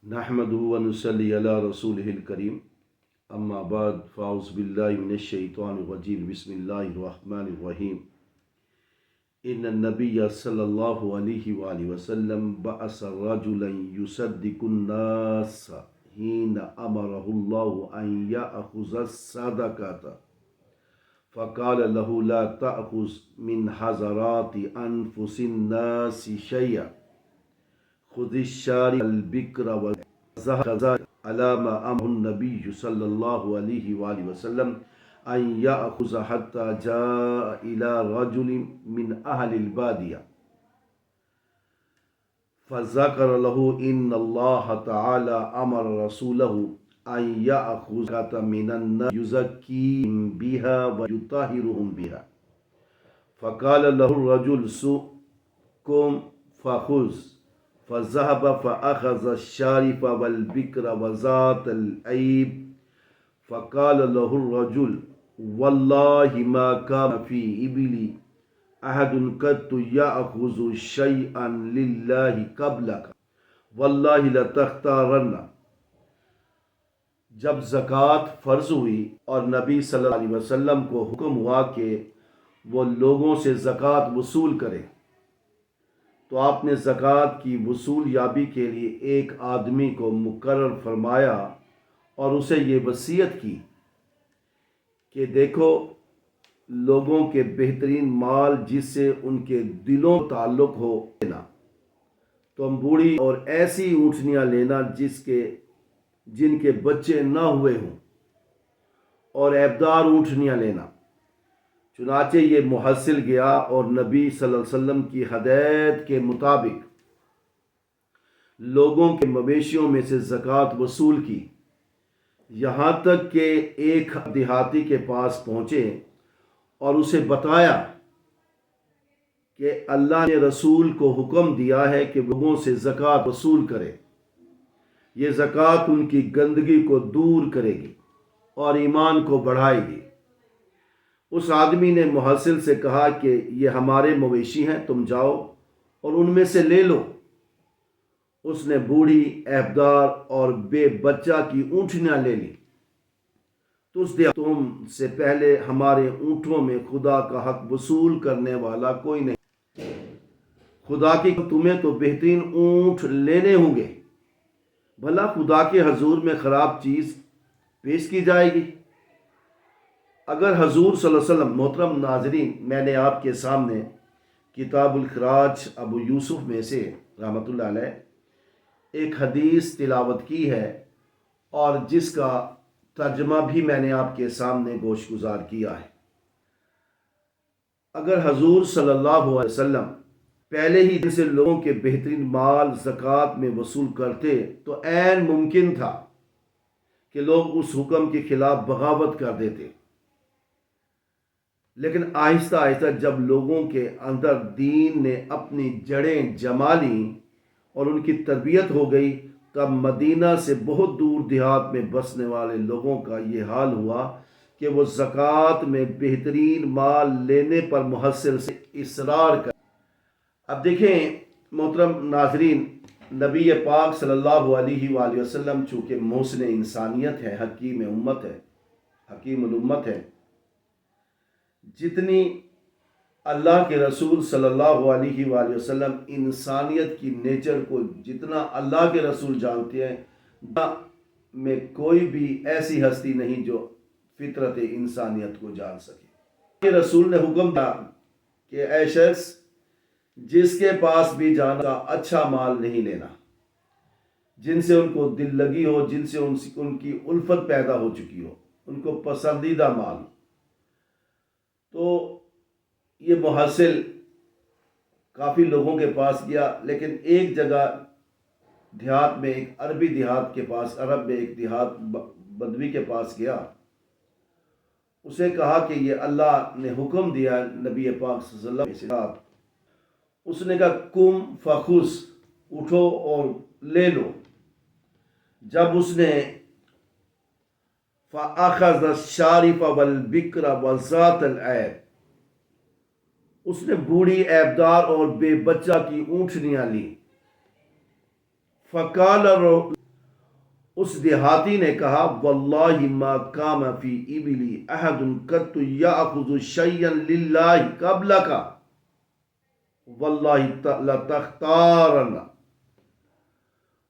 نحمده ونصلي على رسوله الكريم اما بعد فاعوذ بالله من الشيطان الرجيم بسم الله الرحمن الرحيم ان النبي صلى الله عليه وآله وسلم بعث رجلا يصدق الناس حين امره الله ان يأخذ الصدقة فقال له لا تأخذ من حضرات انفس الناس شيئا خذ الشارب البکر والزہر علی ما امر النبی صلی اللہ علیہ وآلہ وسلم ان یأخذ حتی جاء الى رجل من اہل البادیہ فذکر له ان اللہ تعالی امر رسولہ ان یأخذ من الناس یزکیہم بها ویطہرہم بها فقال له الرجل سؤکم فخذ فذهب فأخذ الشارف والبكر وذات العيب فقال له الرجل والله ما كان في إبلي أحد قط يأخذ شيئا لله قبلك والله لتختارن۔ جب زکوٰۃ فرض ہوئی اور نبی صلی اللہ علیہ وسلم کو حکم ہوا کہ وہ لوگوں سے زکوٰۃ وصول کرے تو آپ نے زکوٰۃ کی وصول یابی کے لیے ایک آدمی کو مقرر فرمایا اور اسے یہ وصیت کی کہ دیکھو لوگوں کے بہترین مال جس سے ان کے دلوں تعلق ہو لینا، تم بوڑھی اور ایسی اونٹنیاں لینا جن کے بچے نہ ہوئے ہوں، اور عیبدار اونٹنیاں لینا۔ چنانچہ یہ محصل گیا اور نبی صلی اللہ علیہ وسلم کی ہدایت کے مطابق لوگوں کے مویشیوں میں سے زکوٰۃ وصول کی، یہاں تک کہ ایک دیہاتی کے پاس پہنچے اور اسے بتایا کہ اللہ نے رسول کو حکم دیا ہے کہ لوگوں سے زکوٰۃ وصول کرے، یہ زکوٰۃ ان کی گندگی کو دور کرے گی اور ایمان کو بڑھائے گی۔ اس آدمی نے محصل سے کہا کہ یہ ہمارے مویشی ہیں، تم جاؤ اور ان میں سے لے لو۔ اس نے بوڑھی، عیبدار اور بے بچہ کی اونٹنیاں لے لی تو اس نے تم سے پہلے ہمارے اونٹوں میں خدا کا حق وصول کرنے والا کوئی نہیں، خدا کی تمہیں تو بہترین اونٹ لینے ہوں گے، بھلا خدا کے حضور میں خراب چیز پیش کی جائے گی؟ اگر حضور صلی اللہ علیہ وسلم، محترم ناظرین، میں نے آپ کے سامنے کتاب الخراج ابو یوسف میں سے رحمۃ اللہ علیہ ایک حدیث تلاوت کی ہے اور جس کا ترجمہ بھی میں نے آپ کے سامنے گوش گزار کیا ہے۔ اگر حضور صلی اللہ علیہ وسلم پہلے ہی دن سے لوگوں کے بہترین مال زکوٰۃ میں وصول کرتے تو عین ممکن تھا کہ لوگ اس حکم کے خلاف بغاوت کر دیتے، لیکن آہستہ آہستہ جب لوگوں کے اندر دین نے اپنی جڑیں جما لیں اور ان کی تربیت ہو گئی، تب مدینہ سے بہت دور دیہات میں بسنے والے لوگوں کا یہ حال ہوا کہ وہ زکوٰۃ میں بہترین مال لینے پر محصل سے اصرار کر۔ اب دیکھیں محترم ناظرین، نبی پاک صلی اللہ علیہ وآلہ وسلم چونکہ محسن انسانیت ہے، حکیم امت ہے، حکیم الامت ہے، جتنی اللہ کے رسول صلی اللہ علیہ وآلہ وسلم انسانیت کی نیچر کو جتنا اللہ کے رسول جانتے ہیں، میں کوئی بھی ایسی ہستی نہیں جو فطرت انسانیت کو جان سکے۔ کہ رسول نے حکم دیا کہ اے شخص، جس کے پاس بھی جانا اچھا مال نہیں لینا، جن سے ان کو دل لگی ہو، جن سے ان کی الفت پیدا ہو چکی ہو، ان کو پسندیدہ مال۔ تو یہ محصل کافی لوگوں کے پاس گیا، لیکن ایک جگہ دیہات میں، ایک عربی دیہات کے پاس، عرب میں ایک دیہات بدوی کے پاس گیا۔ اسے کہا کہ یہ اللہ نے حکم دیا نبی پاک صلی اللہ علیہ وسلم، اس نے کہا کم فخذ، اٹھو اور لے لو۔ جب اس نے فَأَخَذَ الشَّارِفَ وَالْبِكْرَ وَذَاتَ الْعَيْبِ، اس نے بوڑھی، عیبدار اور بے بچہ کی اونٹنیاں لی۔ فَقَالَ اس دیہاتی نے کہا واللہ ما کام فی ابلی احد قط یاخذ شیئا للہ قبلک واللہ لتختارن۔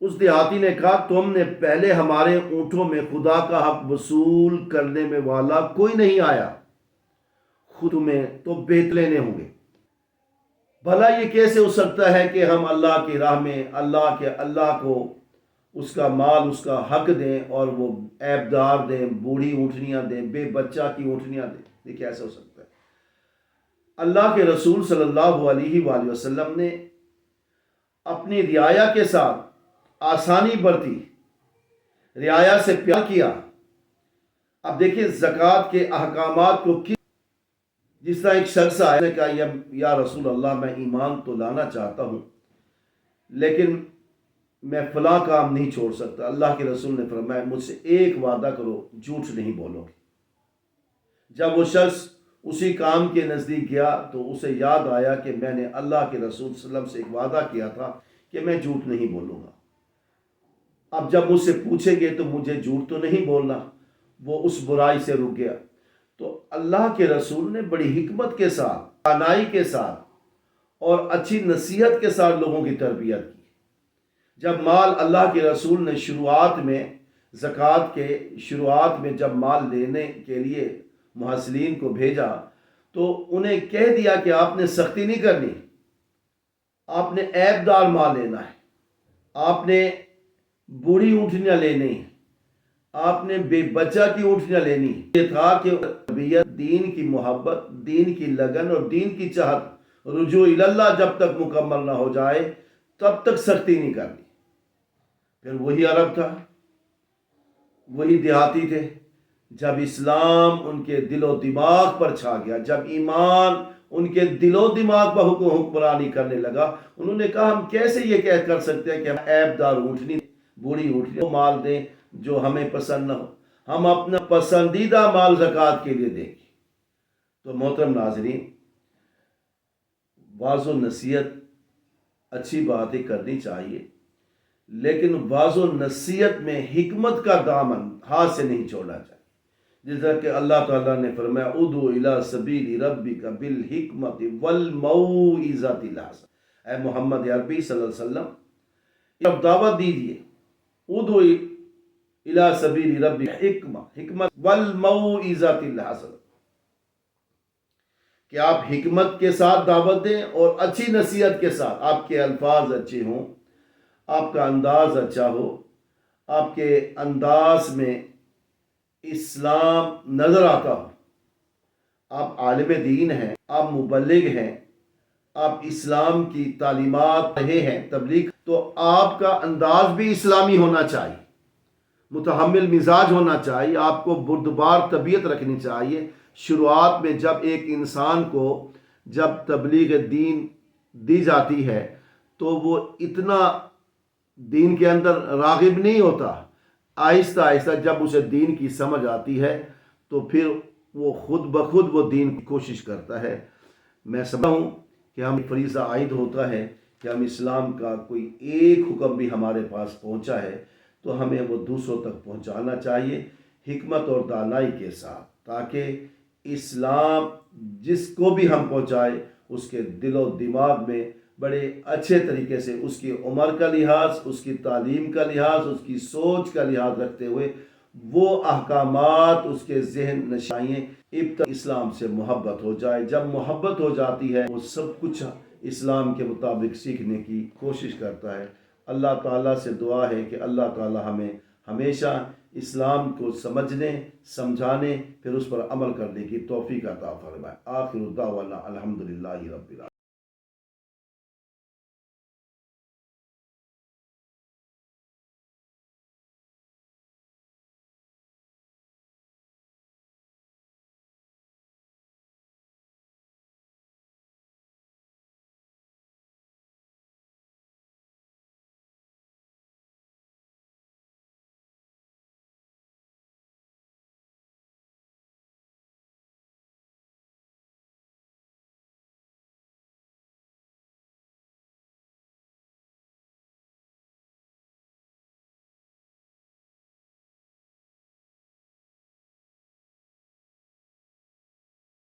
اس دیہاتی نے کہا تم نے پہلے ہمارے اونٹوں میں خدا کا حق وصول کرنے میں والا کوئی نہیں آیا، خود تمہیں تو بیت لینے ہوں گے۔ بھلا یہ کیسے ہو سکتا ہے کہ ہم اللہ کی راہ میں اللہ کو اس کا مال، اس کا حق دیں اور وہ عیب دار دیں، بوڑھی اونٹنیاں دیں، بے بچہ کی اونٹنیاں دیں؟ یہ کیسے ہو سکتا ہے؟ اللہ کے رسول صلی اللہ علیہ وآلہ وسلم نے اپنی رعایا کے ساتھ آسانی برتی، رعایا سے پیار کیا۔ اب دیکھیں زکوٰۃ کے احکامات کو جس طرح ایک شخص آیا نے کہا یا رسول اللہ میں ایمان تو لانا چاہتا ہوں لیکن میں فلاں کام نہیں چھوڑ سکتا۔ اللہ کے رسول نے فرمایا مجھ سے ایک وعدہ کرو، جھوٹ نہیں بولو گے۔ جب وہ شخص اسی کام کے نزدیک گیا تو اسے یاد آیا کہ میں نے اللہ کے رسول صلی اللہ علیہ وسلم سے ایک وعدہ کیا تھا کہ میں جھوٹ نہیں بولوں گا۔ اب جب مجھ سے پوچھیں گے تو مجھے جھوٹ تو نہیں بولنا۔ وہ اس برائی سے رک گیا۔ تو اللہ کے رسول نے بڑی حکمت کے ساتھ، دانائی کے ساتھ اور اچھی نصیحت کے ساتھ لوگوں کی تربیت کی۔ جب مال اللہ کے رسول نے شروعات میں زکوٰۃ کے شروعات میں جب مال لینے کے لیے محصلین کو بھیجا تو انہیں کہہ دیا کہ آپ نے سختی نہیں کرنی، آپ نے عیب دار مال لینا ہے، آپ نے بوڑھی اونٹنیاں لینی ہیں، آپ نے بے بچہ کی اونٹنیاں لینی ہیں۔ یہ تھا کہ تربیت، دین کی محبت، دین کی لگن اور دین کی چاہت، رجوع اللہ جب تک مکمل نہ ہو جائے تب تک سختی نہیں کرنی۔ پھر وہی عرب تھا، وہی دیہاتی تھے، جب اسلام ان کے دل و دماغ پر چھا گیا، جب ایمان ان کے دل و دماغ پر حکمرانی کرنے لگا، انہوں نے کہا ہم کیسے یہ کہہ سکتے ہیں کہ ہم عیب دار اونٹنی، بوڑھی اونٹنی وہ مال دیں جو ہمیں پسند نہ ہو، ہم اپنا پسندیدہ مال زکوٰۃ کے لیے دیں گے۔ تو محترم ناظرین، واعظ و نصیحت اچھی باتیں کرنی چاہیے لیکن واعظ و نصیحت میں حکمت کا دامن ہاتھ سے نہیں چھوڑنا چاہیے۔ جس طرح کہ اللہ تعالیٰ نے فرمایا ادعو الی سبیل ربک بالحکمت والموعظۃ الحسنہ۔ اے محمد عربی صلی اللہ علیہ وسلم اب دعوت دیجیے، ادعو الی سبیل ربک حکمت والموعظۃ الحسنہ، کہ آپ حکمت کے ساتھ دعوت دیں اور اچھی نصیحت کے ساتھ، آپ کے الفاظ اچھے ہوں، آپ کا انداز اچھا ہو، آپ کے انداز میں اسلام نظر آتا ہو، آپ عالم دین ہیں، آپ مبلغ ہیں، آپ اسلام کی تعلیمات رہے ہیں تبلیغ، تو آپ کا انداز بھی اسلامی ہونا چاہیے، متحمل مزاج ہونا چاہیے، آپ کو بردبار طبیعت رکھنی چاہیے۔ شروعات میں جب ایک انسان کو جب تبلیغ دین دی جاتی ہے تو وہ اتنا دین کے اندر راغب نہیں ہوتا، آہستہ آہستہ جب اسے دین کی سمجھ آتی ہے تو پھر وہ خود بخود وہ دین کی کوشش کرتا ہے۔ میں سمجھتا ہوں کہ ہم فریضہ عائد ہوتا ہے کہ ہم اسلام کا کوئی ایک حکم بھی ہمارے پاس پہنچا ہے تو ہمیں وہ دوسروں تک پہنچانا چاہیے حکمت اور دانائی کے ساتھ، تاکہ اسلام جس کو بھی ہم پہنچائے اس کے دل و دماغ میں بڑے اچھے طریقے سے اس کی عمر کا لحاظ، اس کی تعلیم کا لحاظ، اس کی سوچ کا لحاظ رکھتے ہوئے وہ احکامات اس کے ذہن نشائیں، ابتدا اسلام سے محبت ہو جائے۔ جب محبت ہو جاتی ہے وہ سب کچھ اسلام کے مطابق سیکھنے کی کوشش کرتا ہے۔ اللہ تعالیٰ سے دعا ہے کہ اللہ تعالیٰ ہمیں ہمیشہ اسلام کو سمجھنے، سمجھانے، پھر اس پر عمل کرنے کی توفیق عطا فرمائے۔ آخر دعوانا الحمدللہ رب العالمین۔